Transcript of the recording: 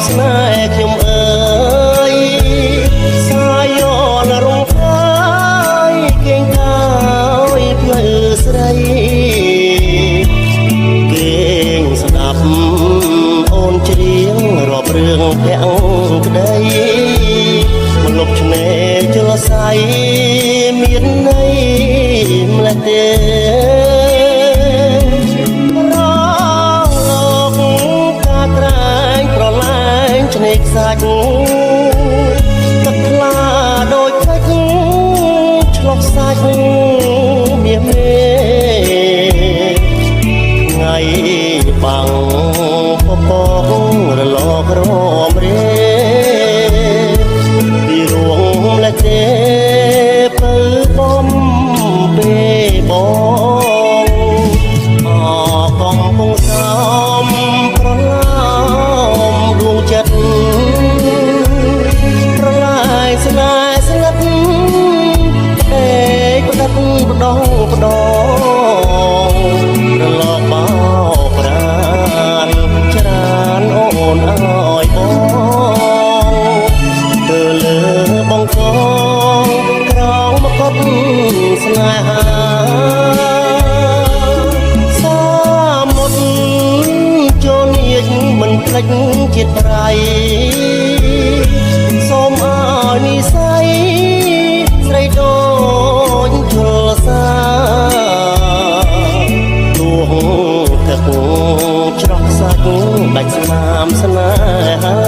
ស្នេហ៍ខ្ញុំអើយសាយោនរងផ្កាយគេងកាយភ្លឺស្រីគេងស្ដាប់អូនច្រៀងរាប់រឿងភក្តីក្តីមលុបឆ្នេរជលស័យមានន័យម្លេះទេឆ្នេរខ្សាច់ទឹកថ្លាដូចពេជ្រឆ្លុះសាច់មាសមេថ្ងៃបាំងពពករលករមរេពីរួងម្លេះទេពើបំពេលបងអកំពុងសំប្រឡាមដួងចិត្តប្រឡាយស្នេហ៍ស្ងាត់ឯកផ្ដិតផ្ដងផ្ដងរលកបោកប្រានច្រើនអូនអើយបងទៅលើបងកងក្រោមមកុដស្នេហាសាមុតចូលញាជមិនភ្លេចជាតិប្រៃសូមឲ្យនិស័យស្រីដូចជលសាដួងទឹកច្រោះសាច់ដាច់ស្នាមស្នេហា